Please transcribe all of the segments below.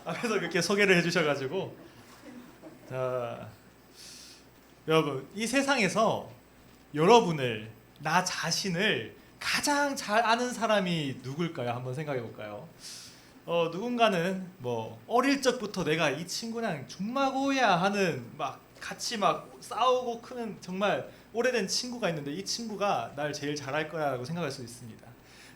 앞에서 그렇게 소개를 해주셔가지고 자, 여러분 이 세상에서 여러분을 나 자신을 가장 잘 아는 사람이 누굴까요? 한번 생각해 볼까요? 누군가는 뭐 어릴 적부터 내가 이 친구랑 죽마고야 하는 막 같이 막 싸우고 크는 정말 오래된 친구가 있는데 이 친구가 날 제일 잘할 거라고 생각할 수 있습니다.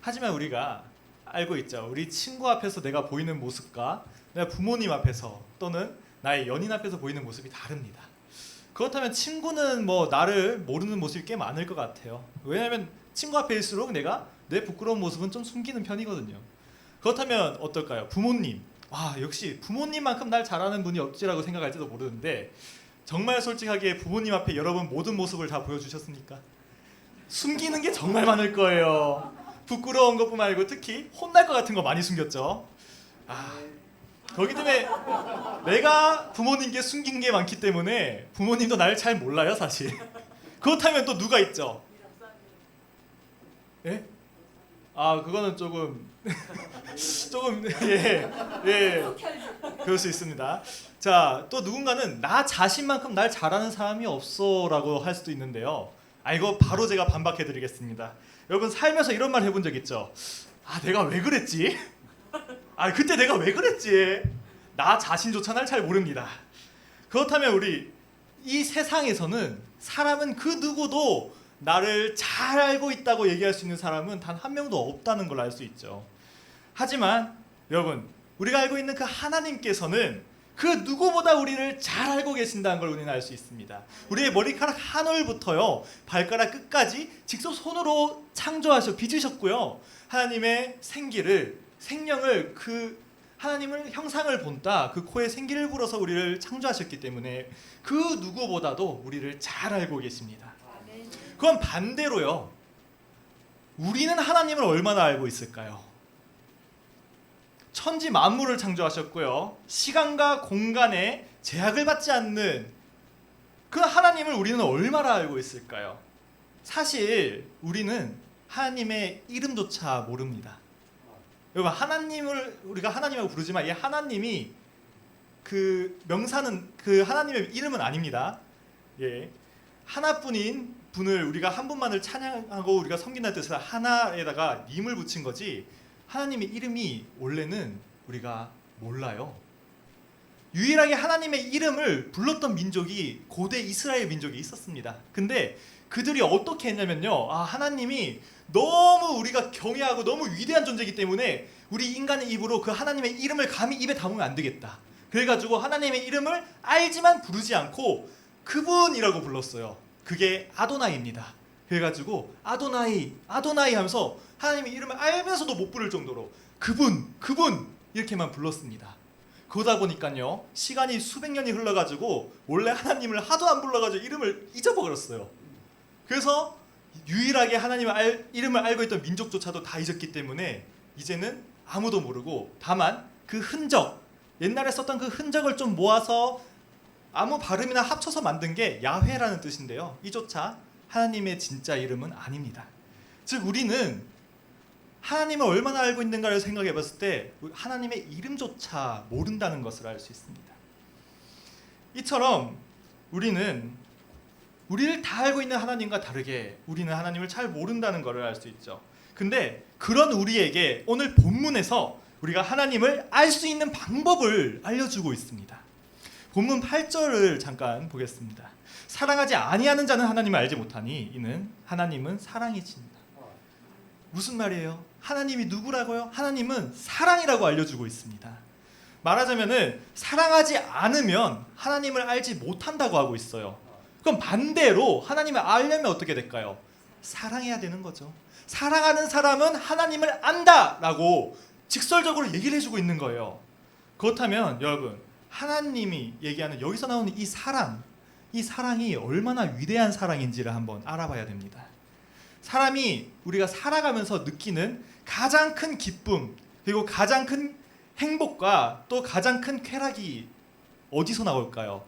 하지만 우리가 알고 있죠. 우리 친구 앞에서 내가 보이는 모습과 내가 부모님 앞에서 또는 나의 연인 앞에서 보이는 모습이 다릅니다. 그렇다면 친구는 뭐 나를 모르는 모습이 꽤 많을 것 같아요. 왜냐하면 친구 앞에 있을수록 내가 내 부끄러운 모습은 좀 숨기는 편이거든요. 그렇다면 어떨까요? 부모님. 역시 부모님만큼 날 잘하는 분이 없지라고 생각할지도 모르는데 정말 솔직하게 부모님 앞에 여러분 모든 모습을 다 보여주셨습니까? 숨기는 게 정말 많을 거예요. 부끄러운 것뿐만 아니고 특히 혼날 것 같은 거 많이 숨겼죠. 거기 때문에 내가 부모님께 숨긴 게 많기 때문에 부모님도 나를 잘 몰라요 사실. 그렇다면 또 누가 있죠? 예? 그거는 조금 예 그럴 수 있습니다. 자, 또 누군가는 나 자신만큼 날 잘하는 사람이 없어라고 할 수도 있는데요. 이거 바로 제가 반박해 드리겠습니다. 여러분 살면서 이런 말 해본 적 있죠? 내가 왜 그랬지? 그때 내가 왜 그랬지? 나 자신조차 날 잘 모릅니다. 그렇다면 우리 이 세상에서는 사람은 그 누구도 나를 잘 알고 있다고 얘기할 수 있는 사람은 단 한 명도 없다는 걸 알 수 있죠. 하지만 여러분 우리가 알고 있는 그 하나님께서는 그 누구보다 우리를 잘 알고 계신다는 걸 우리는 알 수 있습니다. 우리의 머리카락 한 올부터요 발가락 끝까지 직접 손으로 창조하셔 빚으셨고요. 하나님의 생명을 그 하나님을 형상을 본다 그 코에 생기를 불어서 우리를 창조하셨기 때문에 그 누구보다도 우리를 잘 알고 계십니다. 그럼 반대로요. 우리는 하나님을 얼마나 알고 있을까요? 천지 만물을 창조하셨고요. 시간과 공간에 제약을 받지 않는 그 하나님을 우리는 얼마나 알고 있을까요? 사실 우리는 하나님의 이름조차 모릅니다. 여러분 하나님을 우리가 하나님이라고 부르지만 이 하나님이 그 명사는 그 하나님의 이름은 아닙니다. 하나뿐인 분을 우리가 한 분만을 찬양하고 우리가 섬긴다는 뜻에서 하나에다가 님을 붙인 거지 하나님의 이름이 원래는 우리가 몰라요. 유일하게 하나님의 이름을 불렀던 민족이 고대 이스라엘 민족이 있었습니다. 근데 그들이 어떻게 했냐면요. 하나님이 너무 우리가 경외하고 너무 위대한 존재이기 때문에 우리 인간의 입으로 그 하나님의 이름을 감히 입에 담으면 안 되겠다. 그래가지고 하나님의 이름을 알지만 부르지 않고 그분이라고 불렀어요. 그게 아도나이입니다. 그래가지고 아도나이 하면서 하나님의 이름을 알면서도 못 부를 정도로 그분 이렇게만 불렀습니다. 그러다 보니까요 시간이 수백 년이 흘러가지고 원래 하나님을 하도 안 불러가지고 이름을 잊어버렸어요. 그래서 유일하게 하나님의 이름을 알고 있던 민족조차도 다 잊었기 때문에 이제는 아무도 모르고 다만 그 흔적 옛날에 썼던 그 흔적을 좀 모아서 아무 발음이나 합쳐서 만든 게 야훼라는 뜻인데요. 이조차 하나님의 진짜 이름은 아닙니다. 즉 우리는 하나님을 얼마나 알고 있는가를 생각해 봤을 때 하나님의 이름조차 모른다는 것을 알 수 있습니다. 이처럼 우리는 우리를 다 알고 있는 하나님과 다르게 우리는 하나님을 잘 모른다는 것을 알 수 있죠. 근데 그런 우리에게 오늘 본문에서 우리가 하나님을 알 수 있는 방법을 알려주고 있습니다. 본문 8절을 잠깐 보겠습니다. 사랑하지 아니하는 자는 하나님을 알지 못하니 이는 하나님은 사랑이십니다. 무슨 말이에요? 하나님이 누구라고요? 하나님은 사랑이라고 알려주고 있습니다. 말하자면은 사랑하지 않으면 하나님을 알지 못한다고 하고 있어요. 그럼 반대로 하나님을 알려면 어떻게 될까요? 사랑해야 되는 거죠. 사랑하는 사람은 하나님을 안다라고 직설적으로 얘기를 해주고 있는 거예요. 그렇다면 여러분 하나님이 얘기하는 여기서 나오는 이 사랑이 얼마나 위대한 사랑인지를 한번 알아봐야 됩니다. 사람이 우리가 살아가면서 느끼는 가장 큰 기쁨 그리고 가장 큰 행복과 또 가장 큰 쾌락이 어디서 나올까요?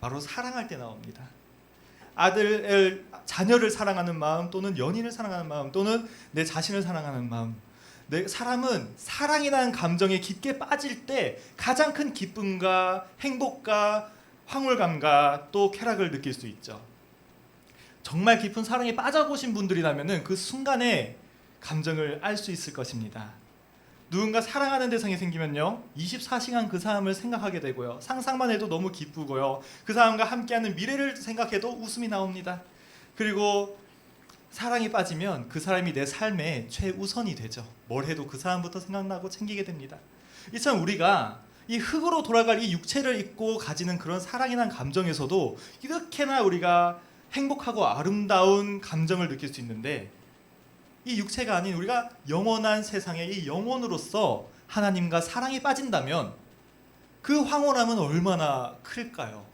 바로 사랑할 때 나옵니다. 자녀를 사랑하는 마음 또는 연인을 사랑하는 마음 또는 내 자신을 사랑하는 마음 사람은 사랑이라는 감정에 깊게 빠질 때 가장 큰 기쁨과 행복과 황홀감과 또 쾌락을 느낄 수 있죠. 정말 깊은 사랑에 빠져보신 분들이라면 그 순간의 감정을 알 수 있을 것입니다. 누군가 사랑하는 대상이 생기면요, 24시간 그 사람을 생각하게 되고요, 상상만 해도 너무 기쁘고요, 그 사람과 함께하는 미래를 생각해도 웃음이 나옵니다. 그리고 사랑에 빠지면 그 사람이 내 삶의 최우선이 되죠. 뭘 해도 그 사람부터 생각나고 챙기게 됩니다. 이처럼 우리가 이 흙으로 돌아갈 이 육체를 입고 가지는 그런 사랑이란 감정에서도 이렇게나 우리가 행복하고 아름다운 감정을 느낄 수 있는데, 이 육체가 아닌 우리가 영원한 세상의 이 영혼으로서 하나님과 사랑에 빠진다면 그 황홀함은 얼마나 클까요?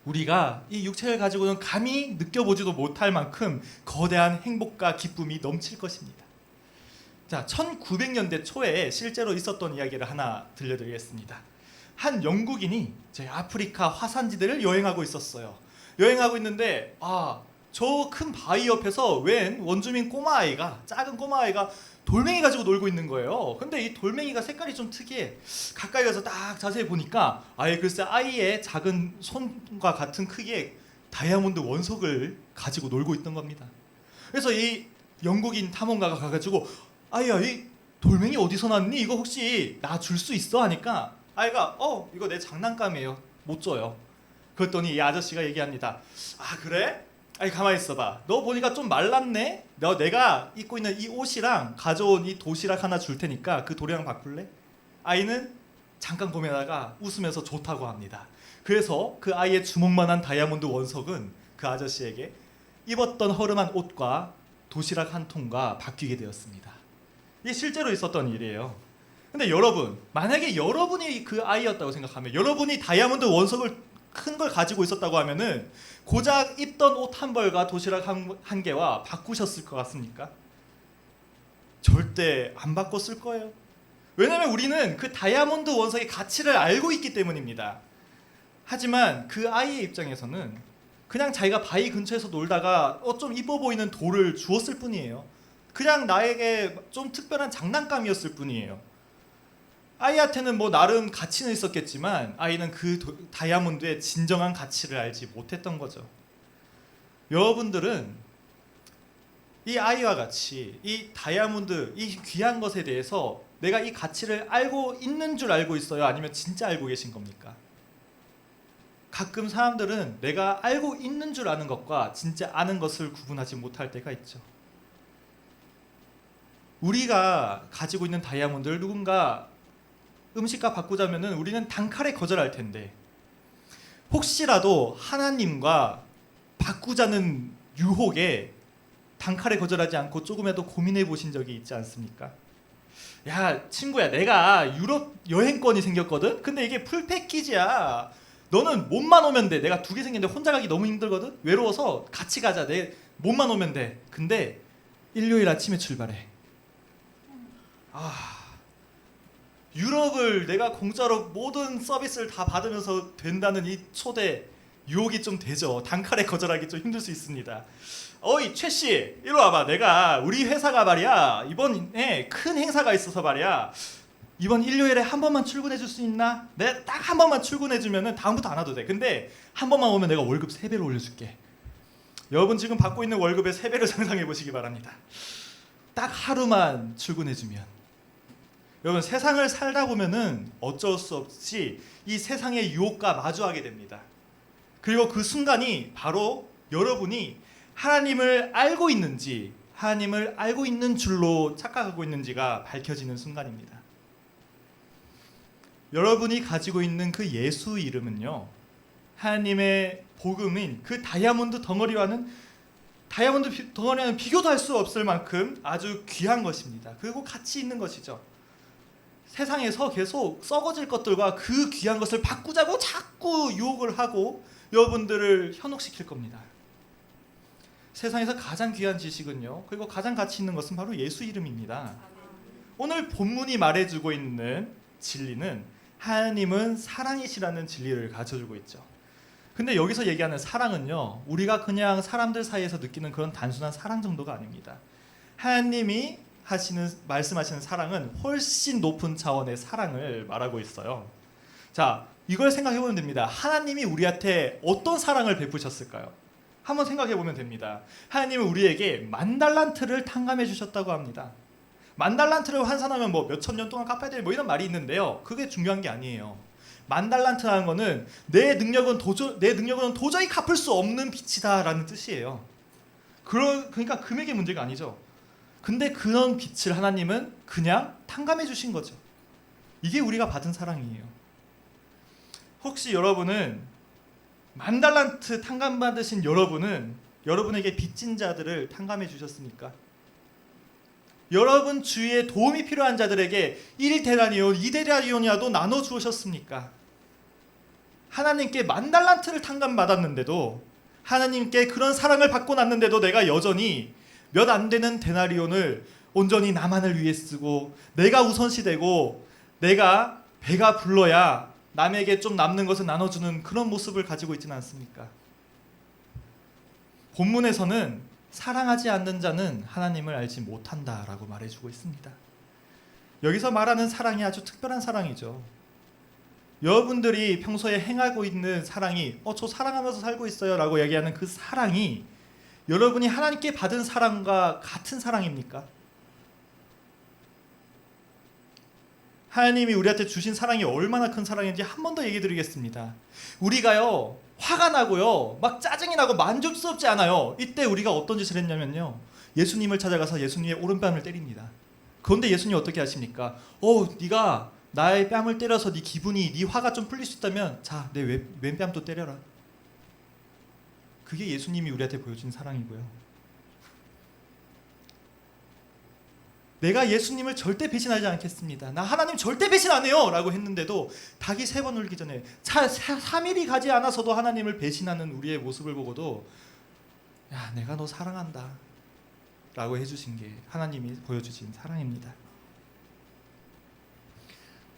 우리가 이 육체를 가지고는 감히 느껴보지도 못할 만큼 거대한 행복과 기쁨이 넘칠 것입니다. 자, 1900년대 초에 실제로 있었던 이야기를 하나 들려드리겠습니다. 한 영국인이 제 아프리카 화산지대를 여행하고 있었어요. 여행하고 있는데 저 큰 바위 옆에서 웬 원주민 꼬마아이가, 작은 꼬마아이가 돌멩이 가지고 놀고 있는 거예요. 근데 이 돌멩이가 색깔이 좀 특이해. 가까이 가서 딱 자세히 보니까 글쎄 아이의 작은 손과 같은 크기의 다이아몬드 원석을 가지고 놀고 있던 겁니다. 그래서 이 영국인 탐험가가 가가지고 아이야, 이 돌멩이 어디서 났니? 이거 혹시 나 줄 수 있어? 하니까 아이가 이거 내 장난감이에요. 못 줘요. 그랬더니 이 아저씨가 얘기합니다. 아 그래? 아니 가만히 있어봐. 너 보니까 좀 말랐네? 내가 입고 있는 이 옷이랑 가져온 이 도시락 하나 줄 테니까 그 도리랑 바꿀래? 아이는 잠깐 고민하다가 웃으면서 좋다고 합니다. 그래서 그 아이의 주먹만한 다이아몬드 원석은 그 아저씨에게 입었던 허름한 옷과 도시락 한 통과 바뀌게 되었습니다. 이게 실제로 있었던 일이에요. 근데 여러분, 만약에 여러분이 그 아이였다고 생각하면, 여러분이 다이아몬드 원석을 큰 걸 가지고 있었다고 하면은 고작 입던 옷 한 벌과 도시락 한 개와 바꾸셨을 것 같습니까? 절대 안 바꿨을 거예요. 왜냐면 우리는 그 다이아몬드 원석의 가치를 알고 있기 때문입니다. 하지만 그 아이의 입장에서는 그냥 자기가 바위 근처에서 놀다가 좀 이뻐 보이는 돌을 주었을 뿐이에요. 그냥 나에게 좀 특별한 장난감이었을 뿐이에요. 아이한테는 뭐 나름 가치는 있었겠지만 아이는 그 다이아몬드의 진정한 가치를 알지 못했던 거죠. 여러분들은 이 아이와 같이 이 다이아몬드, 이 귀한 것에 대해서 내가 이 가치를 알고 있는 줄 알고 있어요? 아니면 진짜 알고 계신 겁니까? 가끔 사람들은 내가 알고 있는 줄 아는 것과 진짜 아는 것을 구분하지 못할 때가 있죠. 우리가 가지고 있는 다이아몬드를 누군가 음식과 바꾸자면은 우리는 단칼에 거절할 텐데, 혹시라도 하나님과 바꾸자는 유혹에 단칼에 거절하지 않고 조금이라도 고민해 보신 적이 있지 않습니까? 야 친구야, 내가 유럽 여행권이 생겼거든? 근데 이게 풀 패키지야. 너는 몸만 오면 돼. 내가 2개 생겼는데 혼자 가기 너무 힘들거든? 외로워서 같이 가자. 내 몸만 오면 돼. 근데 일요일 아침에 출발해. 유럽을 내가 공짜로 모든 서비스를 다 받으면서 된다는 이 초대 유혹이 좀 되죠. 단칼에 거절하기 좀 힘들 수 있습니다. 어이 최씨, 이리 와봐. 내가 우리 회사가 말이야 이번에 큰 행사가 있어서 말이야 이번 일요일에 한 번만 출근해 줄 수 있나? 내가 딱 한 번만 출근해 주면은 다음부터 안 와도 돼. 근데 한 번만 오면 내가 월급 3배로 올려줄게. 여러분 지금 받고 있는 월급의 3배를 상상해 보시기 바랍니다. 딱 하루만 출근해 주면. 여러분 세상을 살다 보면은 어쩔 수 없이 이 세상의 유혹과 마주하게 됩니다. 그리고 그 순간이 바로 여러분이 하나님을 알고 있는지, 하나님을 알고 있는 줄로 착각하고 있는지가 밝혀지는 순간입니다. 여러분이 가지고 있는 그 예수 이름은요, 하나님의 복음인 그 다이아몬드 덩어리와는 비교도 할 수 없을 만큼 아주 귀한 것입니다. 그리고 가치 있는 것이죠. 세상에서 계속 썩어질 것들과 그 귀한 것을 바꾸자고 자꾸 유혹을 하고 여러분들을 현혹시킬 겁니다. 세상에서 가장 귀한 지식은요, 그리고 가장 가치 있는 것은 바로 예수 이름입니다. 오늘 본문이 말해주고 있는 진리는 하나님은 사랑이시라는 진리를 가르쳐주고 있죠. 근데 여기서 얘기하는 사랑은요, 우리가 그냥 사람들 사이에서 느끼는 그런 단순한 사랑 정도가 아닙니다. 하나님이 말씀하시는 사랑은 훨씬 높은 차원의 사랑을 말하고 있어요. 자, 이걸 생각해 보면 됩니다. 하나님이 우리한테 어떤 사랑을 베푸셨을까요? 한번 생각해 보면 됩니다. 하나님은 우리에게 10,000달란트를 탕감해 주셨다고 합니다. 10,000달란트를 환산하면 뭐 몇천 년 동안 갚아야 될 뭐 이런 말이 있는데요. 그게 중요한 게 아니에요. 10,000달란트라는 거는 내 능력은 도저히 갚을 수 없는 빚이다라는 뜻이에요. 그러니까 금액의 문제가 아니죠. 근데 그런 빚을 하나님은 그냥 탕감해 주신 거죠. 이게 우리가 받은 사랑이에요. 혹시 여러분은 10,000달란트 탕감받으신 여러분에게 빚진 자들을 탕감해 주셨습니까? 여러분 주위에 도움이 필요한 자들에게 1데나리온, 2데나리온이라도 나눠 주셨습니까? 하나님께 10,000달란트를 탕감받았는데도, 하나님께 그런 사랑을 받고 났는데도 내가 여전히 몇 안 되는 데나리온을 온전히 나만을 위해 쓰고, 내가 우선시되고, 내가 배가 불러야 남에게 좀 남는 것을 나눠주는 그런 모습을 가지고 있지는 않습니까? 본문에서는 사랑하지 않는 자는 하나님을 알지 못한다라고 말해주고 있습니다. 여기서 말하는 사랑이 아주 특별한 사랑이죠. 여러분들이 평소에 행하고 있는 사랑이 저 사랑하면서 살고 있어요 라고 얘기하는 그 사랑이 여러분이 하나님께 받은 사랑과 같은 사랑입니까? 하나님이 우리한테 주신 사랑이 얼마나 큰 사랑인지 한 번 더 얘기 드리겠습니다. 우리가요, 화가 나고요, 막 짜증이 나고 만족스럽지 않아요. 이때 우리가 어떤 짓을 했냐면요, 예수님을 찾아가서 예수님의 오른뺨을 때립니다. 그런데 예수님 어떻게 하십니까? 네가 나의 뺨을 때려서 네 화가 좀 풀릴 수 있다면 자, 내 왼뺨도 때려라. 그게 예수님이 우리한테 보여준 사랑이고요. 내가 예수님을 절대 배신하지 않겠습니다. 나 하나님 절대 배신 안 해요 라고 했는데도 닭이 3번 울기 전에 3일이 가지 않아서도 하나님을 배신하는 우리의 모습을 보고도 야, 내가 너 사랑한다 라고 해주신 게 하나님이 보여주신 사랑입니다.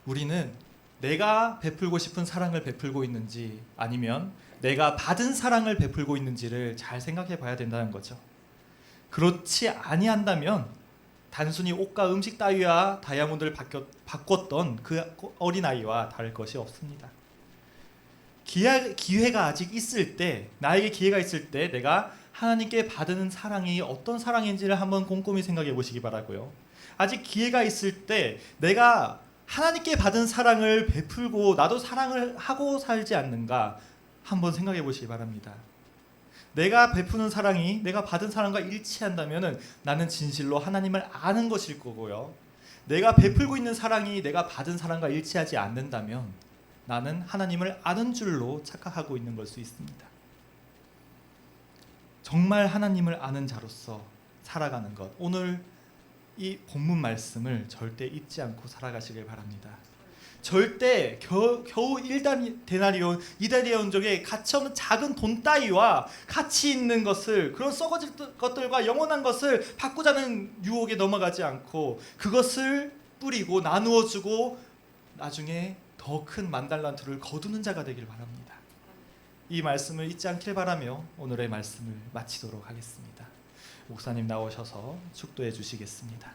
우리는 내가 베풀고 싶은 사랑을 베풀고 있는지, 아니면 내가 받은 사랑을 베풀고 있는지를 잘 생각해 봐야 된다는 거죠. 그렇지 아니한다면 단순히 옷과 음식 따위와 다이아몬드를 바꿨던 그 어린아이와 다를 것이 없습니다. 기회가 아직 있을 때, 나에게 기회가 있을 때 내가 하나님께 받은 사랑이 어떤 사랑인지를 한번 꼼꼼히 생각해 보시기 바라고요. 아직 기회가 있을 때 내가 하나님께 받은 사랑을 베풀고 나도 사랑을 하고 살지 않는가 한번 생각해 보시기 바랍니다. 내가 베푸는 사랑이 내가 받은 사랑과 일치한다면 나는 진실로 하나님을 아는 것일 거고요. 내가 베풀고 있는 사랑이 내가 받은 사랑과 일치하지 않는다면 나는 하나님을 아는 줄로 착각하고 있는 걸 수 있습니다. 정말 하나님을 아는 자로서 살아가는 것, 오늘 이 본문 말씀을 절대 잊지 않고 살아가시길 바랍니다. 절대 겨우 1데나리온, 2데나리온 쪽에 가치 없는 작은 돈 따위와 가치 있는 것을, 그런 썩어질 것들과 영원한 것을 바꾸자는 유혹에 넘어가지 않고 그것을 뿌리고 나누어 주고 나중에 더 큰 10,000달란트를 거두는 자가 되길 바랍니다. 이 말씀을 잊지 않길 바라며 오늘의 말씀을 마치도록 하겠습니다. 목사님 나오셔서 축도해 주시겠습니다.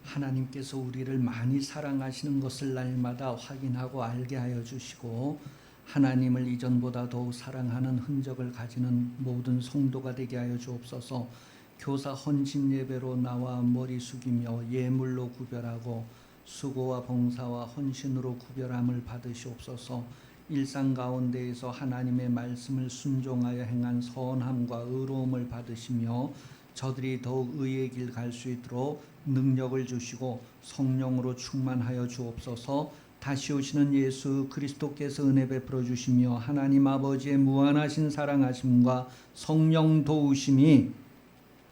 하나님께서 우리를 많이 사랑하시는 것을 날마다 확인하고 알게 하여 주시고, 하나님을 이전보다 더욱 사랑하는 흔적을 가지는 모든 성도가 되게 하여 주옵소서. 교사 헌신 예배로 나와 머리 숙이며 예물로 구별하고 수고와 봉사와 헌신으로 구별함을 받으시옵소서. 일상 가운데에서 하나님의 말씀을 순종하여 행한 선함과 의로움을 받으시며 저들이 더욱 의의 길 갈 수 있도록 능력을 주시고 성령으로 충만하여 주옵소서. 다시 오시는 예수 그리스도께서 은혜 베풀어 주시며 하나님 아버지의 무한하신 사랑하심과 성령 도우심이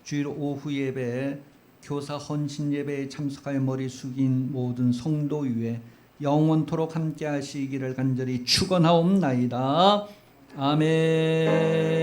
주일 오후 예배에 교사 헌신 예배에 참석하여 머리 숙인 모든 성도 위에 영원토록 함께 하시기를 간절히 축원하옵나이다. 아멘.